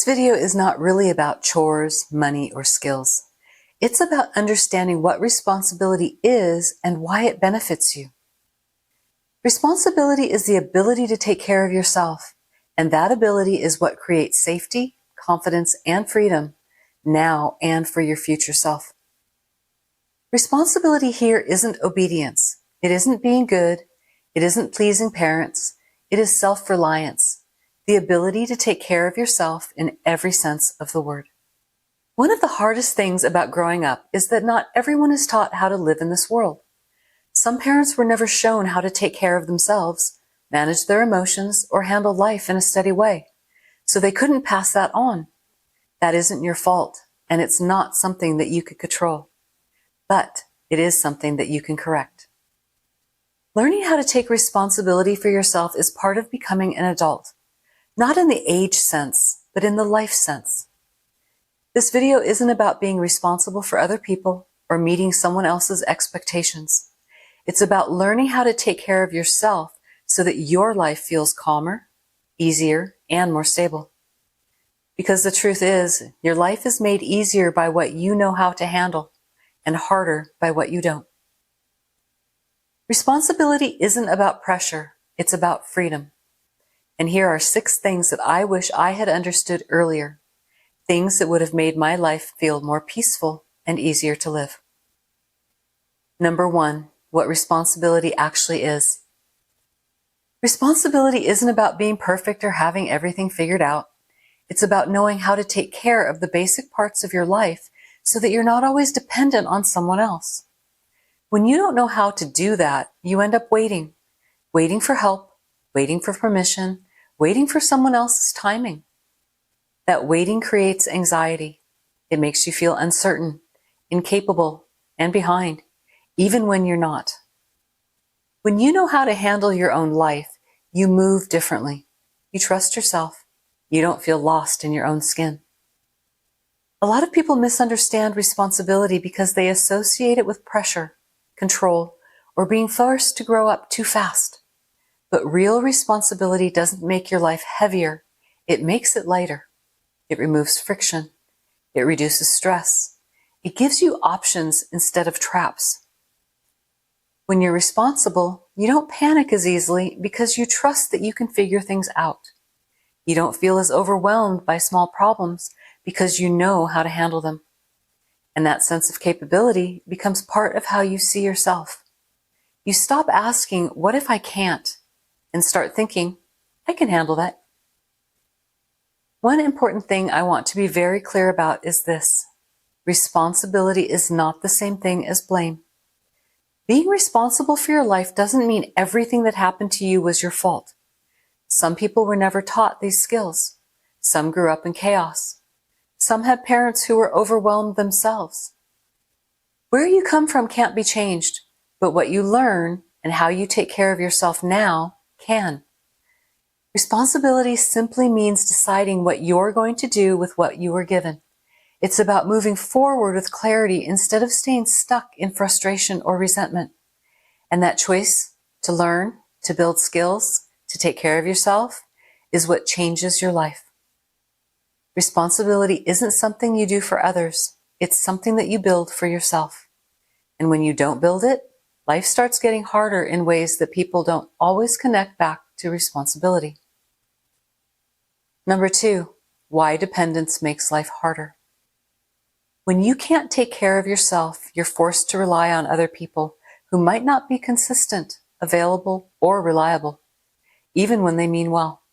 This video is not really about chores, money, or skills. It's about understanding what responsibility is and why it benefits you. Responsibility is the ability to take care of yourself, and that ability is what creates safety, confidence, and freedom now and for your future self. Responsibility here isn't obedience. It isn't being good. It isn't pleasing parents. It is self-reliance, the ability to take care of yourself in every sense of the word. One of the hardest things about growing up is that not everyone is taught how to live in this world. Some parents were never shown how to take care of themselves, manage their emotions, or handle life in a steady way, so they couldn't pass that on. That isn't your fault, and it's not something that you could control. But it is something that you can correct. Learning how to take responsibility for yourself is part of becoming an adult, not in the age sense, but in the life sense. This video isn't about being responsible for other people or meeting someone else's expectations. It's about learning how to take care of yourself so that your life feels calmer, easier, and more stable. Because the truth is, your life is made easier by what you know how to handle and harder by what you don't. Responsibility isn't about pressure, it's about freedom. And here are 6 things that I wish I had understood earlier, things that would have made my life feel more peaceful and easier to live. Number 1, what responsibility actually is. Responsibility isn't about being perfect or having everything figured out. It's about knowing how to take care of the basic parts of your life so that you're not always dependent on someone else. When you don't know how to do that, you end up waiting for help, waiting for permission, waiting for someone else's timing. That waiting creates anxiety. It makes you feel uncertain, incapable, and behind, even when you're not. When you know how to handle your own life, you move differently. You trust yourself. You don't feel lost in your own skin. A lot of people misunderstand responsibility because they associate it with pressure, control, or being forced to grow up too fast. But real responsibility doesn't make your life heavier. It makes it lighter. It removes friction. It reduces stress. It gives you options instead of traps. When you're responsible, you don't panic as easily because you trust that you can figure things out. You don't feel as overwhelmed by small problems because you know how to handle them. And that sense of capability becomes part of how you see yourself. You stop asking, what if I can't? And start thinking, I can handle that. One important thing I want to be very clear about is this. Responsibility is not the same thing as blame. Being responsible for your life doesn't mean everything that happened to you was your fault. Some people were never taught these skills. Some grew up in chaos. Some had parents who were overwhelmed themselves. Where you come from can't be changed, but what you learn and how you take care of yourself now can. Responsibility simply means deciding what you're going to do with what you were given. It's about moving forward with clarity instead of staying stuck in frustration or resentment. And that choice to learn, to build skills, to take care of yourself is what changes your life. Responsibility isn't something you do for others. It's something that you build for yourself. And when you don't build it, life starts getting harder in ways that people don't always connect back to responsibility. Number 2, why dependence makes life harder. When you can't take care of yourself, you're forced to rely on other people who might not be consistent, available, or reliable, even when they mean well.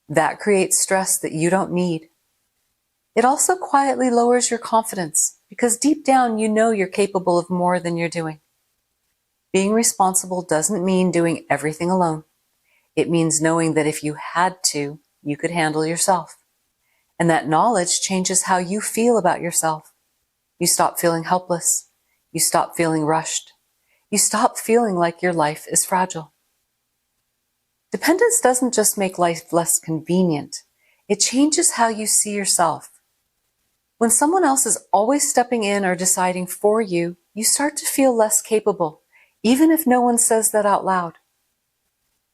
That creates stress that you don't need. It also quietly lowers your confidence because deep down you know you're capable of more than you're doing. Being responsible doesn't mean doing everything alone. It means knowing that if you had to, you could handle yourself. And that knowledge changes how you feel about yourself. You stop feeling helpless. You stop feeling rushed. You stop feeling like your life is fragile. Dependence doesn't just make life less convenient. It changes how you see yourself. When someone else is always stepping in or deciding for you, you start to feel less capable, even if no one says that out loud.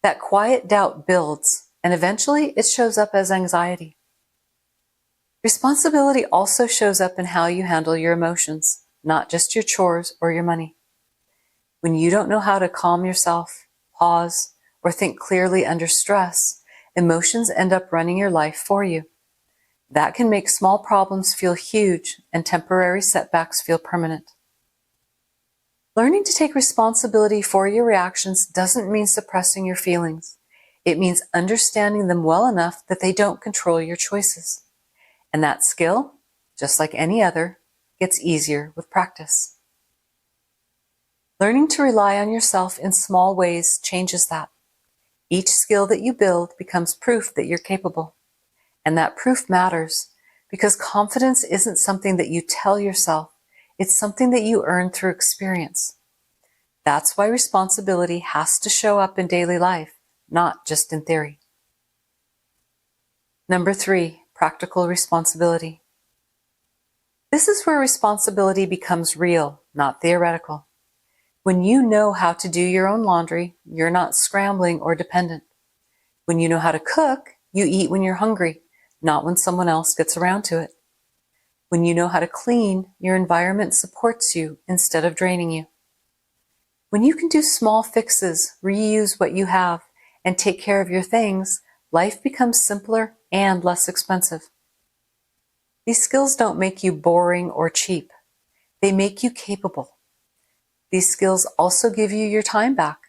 That quiet doubt builds, and eventually it shows up as anxiety. Responsibility also shows up in how you handle your emotions, not just your chores or your money. When you don't know how to calm yourself, pause, or think clearly under stress, emotions end up running your life for you. That can make small problems feel huge and temporary setbacks feel permanent. Learning to take responsibility for your reactions doesn't mean suppressing your feelings. It means understanding them well enough that they don't control your choices. And that skill, just like any other, gets easier with practice. Learning to rely on yourself in small ways changes that. Each skill that you build becomes proof that you're capable. And that proof matters because confidence isn't something that you tell yourself. It's something that you earn through experience. That's why responsibility has to show up in daily life, not just in theory. Number 3, practical responsibility. This is where responsibility becomes real, not theoretical. When you know how to do your own laundry, you're not scrambling or dependent. When you know how to cook, you eat when you're hungry, not when someone else gets around to it. When you know how to clean, your environment supports you instead of draining you. When you can do small fixes, reuse what you have, and take care of your things, life becomes simpler and less expensive. These skills don't make you boring or cheap. They make you capable. These skills also give you your time back.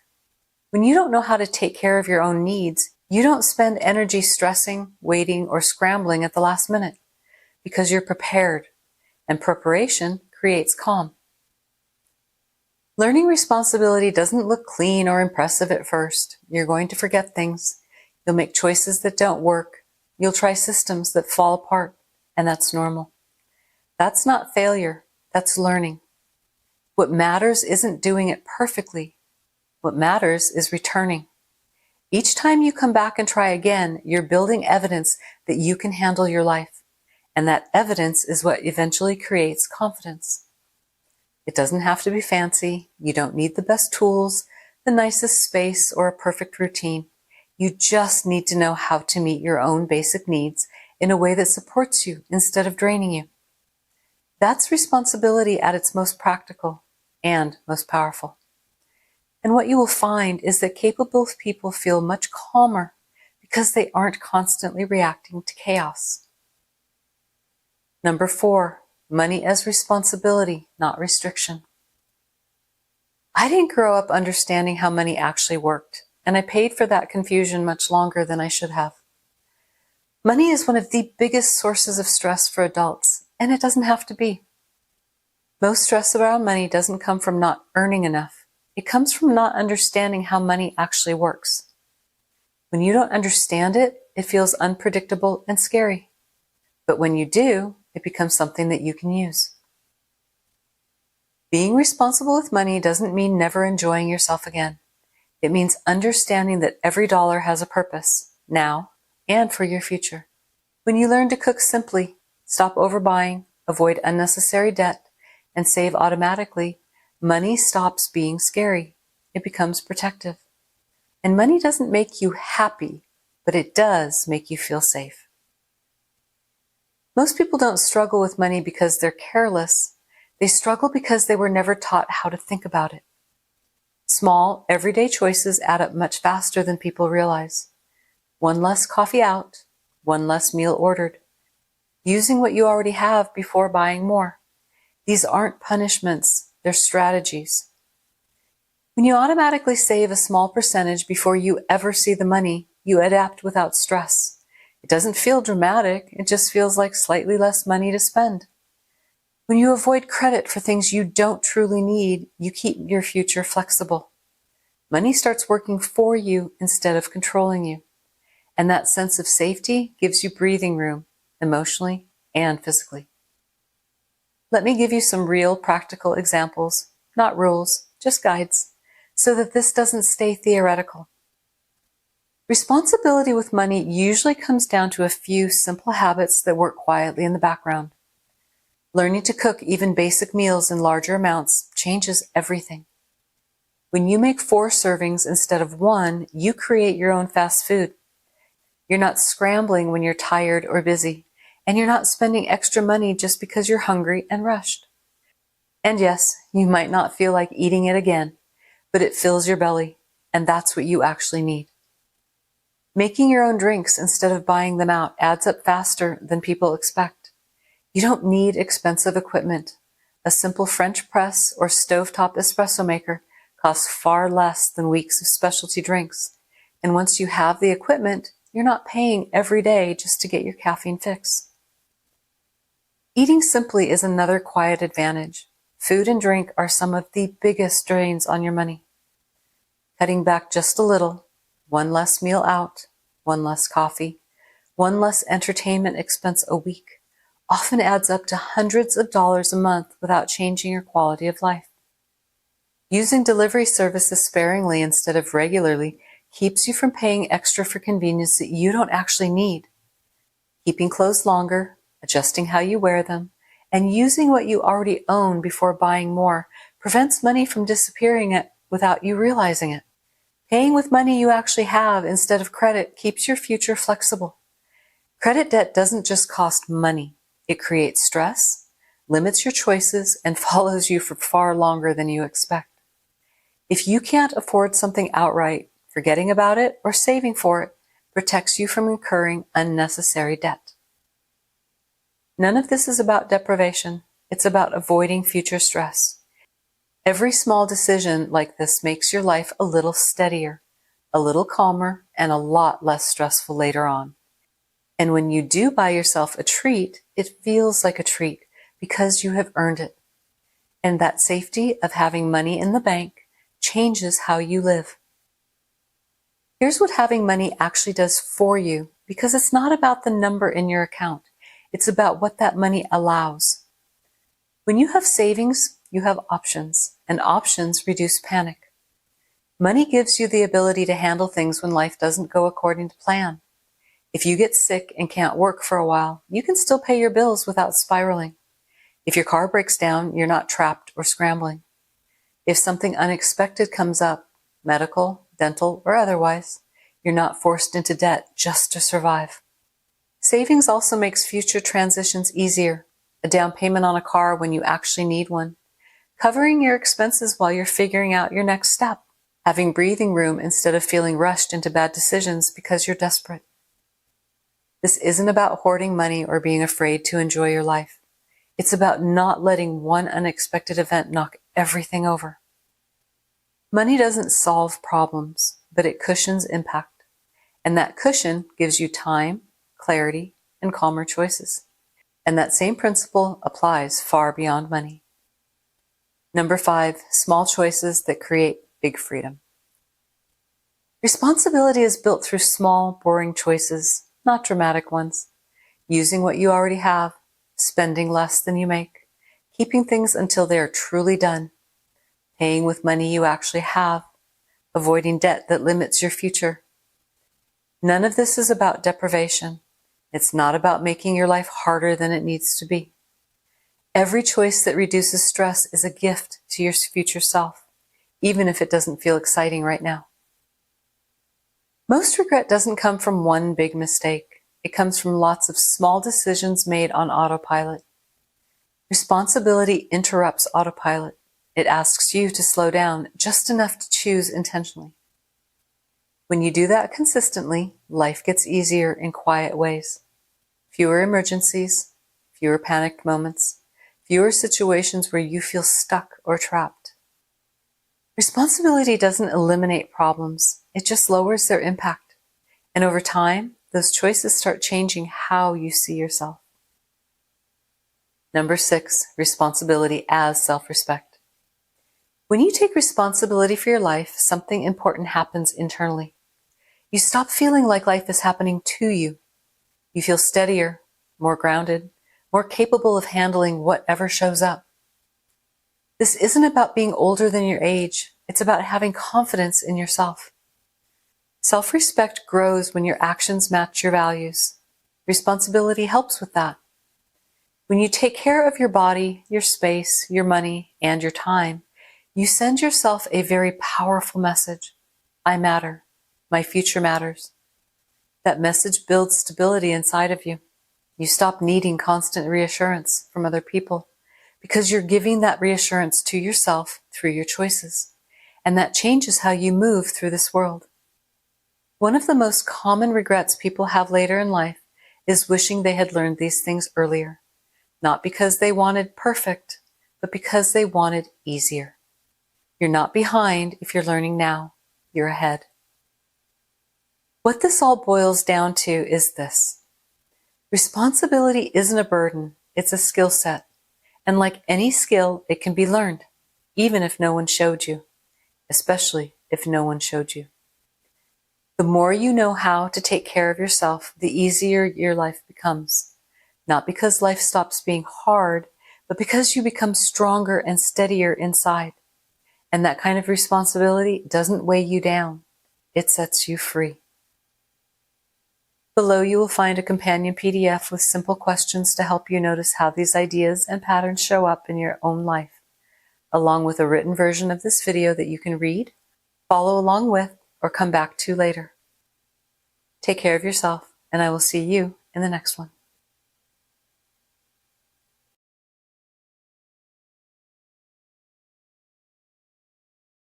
When you don't know how to take care of your own needs, you don't spend energy stressing, waiting, or scrambling at the last minute because you're prepared, and preparation creates calm. Learning responsibility doesn't look clean or impressive at first. You're going to forget things. You'll make choices that don't work. You'll try systems that fall apart, and that's normal. That's not failure. That's learning. What matters isn't doing it perfectly. What matters is returning. Each time you come back and try again, you're building evidence that you can handle your life. And that evidence is what eventually creates confidence. It doesn't have to be fancy. You don't need the best tools, the nicest space, or a perfect routine. You just need to know how to meet your own basic needs in a way that supports you instead of draining you. That's responsibility at its most practical and most powerful. And what you will find is that capable people feel much calmer because they aren't constantly reacting to chaos. Number 4, money as responsibility, not restriction. I didn't grow up understanding how money actually worked, and I paid for that confusion much longer than I should have. Money is one of the biggest sources of stress for adults, and it doesn't have to be. Most stress around money doesn't come from not earning enough. It comes from not understanding how money actually works. When you don't understand it, it feels unpredictable and scary. But when you do, it becomes something that you can use. Being responsible with money doesn't mean never enjoying yourself again. It means understanding that every dollar has a purpose, now and for your future. When you learn to cook simply, stop overbuying, avoid unnecessary debt, and save automatically, money stops being scary. It becomes protective. And money doesn't make you happy, but it does make you feel safe. Most people don't struggle with money because they're careless. They struggle because they were never taught how to think about it. Small, everyday choices add up much faster than people realize. One less coffee out, one less meal ordered. Using what you already have before buying more. These aren't punishments, they're strategies. When you automatically save a small percentage before you ever see the money, you adapt without stress. It doesn't feel dramatic, it just feels like slightly less money to spend. When you avoid credit for things you don't truly need, you keep your future flexible. Money starts working for you instead of controlling you. And that sense of safety gives you breathing room, emotionally and physically. Let me give you some real practical examples, not rules, just guides, so that this doesn't stay theoretical. Responsibility with money usually comes down to a few simple habits that work quietly in the background. Learning to cook even basic meals in larger amounts changes everything. When you make 4 servings instead of 1, you create your own fast food. You're not scrambling when you're tired or busy, and you're not spending extra money just because you're hungry and rushed. And yes, you might not feel like eating it again, but it fills your belly, and that's what you actually need. Making your own drinks instead of buying them out adds up faster than people expect. You don't need expensive equipment. A simple French press or stovetop espresso maker costs far less than weeks of specialty drinks. And once you have the equipment, you're not paying every day just to get your caffeine fix. Eating simply is another quiet advantage. Food and drink are some of the biggest drains on your money. Cutting back just a little, one less meal out, one less coffee, one less entertainment expense a week, often adds up to hundreds of dollars a month without changing your quality of life. Using delivery services sparingly instead of regularly keeps you from paying extra for convenience that you don't actually need. Keeping clothes longer, adjusting how you wear them, and using what you already own before buying more prevents money from disappearing without you realizing it. Paying with money you actually have instead of credit keeps your future flexible. Credit debt doesn't just cost money. It creates stress, limits your choices, and follows you for far longer than you expect. If you can't afford something outright, forgetting about it or saving for it protects you from incurring unnecessary debt. None of this is about deprivation. It's about avoiding future stress. Every small decision like this makes your life a little steadier, a little calmer, and a lot less stressful later on. And when you do buy yourself a treat, it feels like a treat because you have earned it. And that safety of having money in the bank changes how you live. Here's what having money actually does for you, because it's not about the number in your account. It's about what that money allows. When you have savings, you have options, and options reduce panic. Money gives you the ability to handle things when life doesn't go according to plan. If you get sick and can't work for a while, you can still pay your bills without spiraling. If your car breaks down, you're not trapped or scrambling. If something unexpected comes up, medical, dental, or otherwise, you're not forced into debt just to survive. Savings also makes future transitions easier. A down payment on a car when you actually need one. Covering your expenses while you're figuring out your next step. Having breathing room instead of feeling rushed into bad decisions because you're desperate. This isn't about hoarding money or being afraid to enjoy your life. It's about not letting one unexpected event knock everything over. Money doesn't solve problems, but it cushions impact. And that cushion gives you time, clarity, and calmer choices. And that same principle applies far beyond money. Number 5, small choices that create big freedom. Responsibility is built through small, boring choices, not dramatic ones. Using what you already have, spending less than you make, keeping things until they are truly done, paying with money you actually have, avoiding debt that limits your future. None of this is about deprivation. It's not about making your life harder than it needs to be. Every choice that reduces stress is a gift to your future self, even if it doesn't feel exciting right now. Most regret doesn't come from one big mistake. It comes from lots of small decisions made on autopilot. Responsibility interrupts autopilot. It asks you to slow down just enough to choose intentionally. When you do that consistently, life gets easier in quiet ways. Fewer emergencies, fewer panicked moments, fewer situations where you feel stuck or trapped. Responsibility doesn't eliminate problems. It just lowers their impact. And over time, those choices start changing how you see yourself. Number 6, responsibility as self-respect. When you take responsibility for your life, something important happens internally. You stop feeling like life is happening to you. You feel steadier, more grounded, more capable of handling whatever shows up. This isn't about being older than your age. It's about having confidence in yourself. Self-respect grows when your actions match your values. Responsibility helps with that. When you take care of your body, your space, your money, and your time, you send yourself a very powerful message. I matter. My future matters. That message builds stability inside of you. You stop needing constant reassurance from other people because you're giving that reassurance to yourself through your choices. And that changes how you move through this world. One of the most common regrets people have later in life is wishing they had learned these things earlier, not because they wanted perfect, but because they wanted easier. You're not behind if you're learning now. You're ahead. What this all boils down to is this. Responsibility isn't a burden, it's a skill set. And like any skill, it can be learned, even if no one showed you, especially if no one showed you. The more you know how to take care of yourself, the easier your life becomes. Not because life stops being hard, but because you become stronger and steadier inside. And that kind of responsibility doesn't weigh you down. It sets you free. Below you will find a companion PDF with simple questions to help you notice how these ideas and patterns show up in your own life, along with a written version of this video that you can read, follow along with, or come back to later. Take care of yourself, and I will see you in the next one.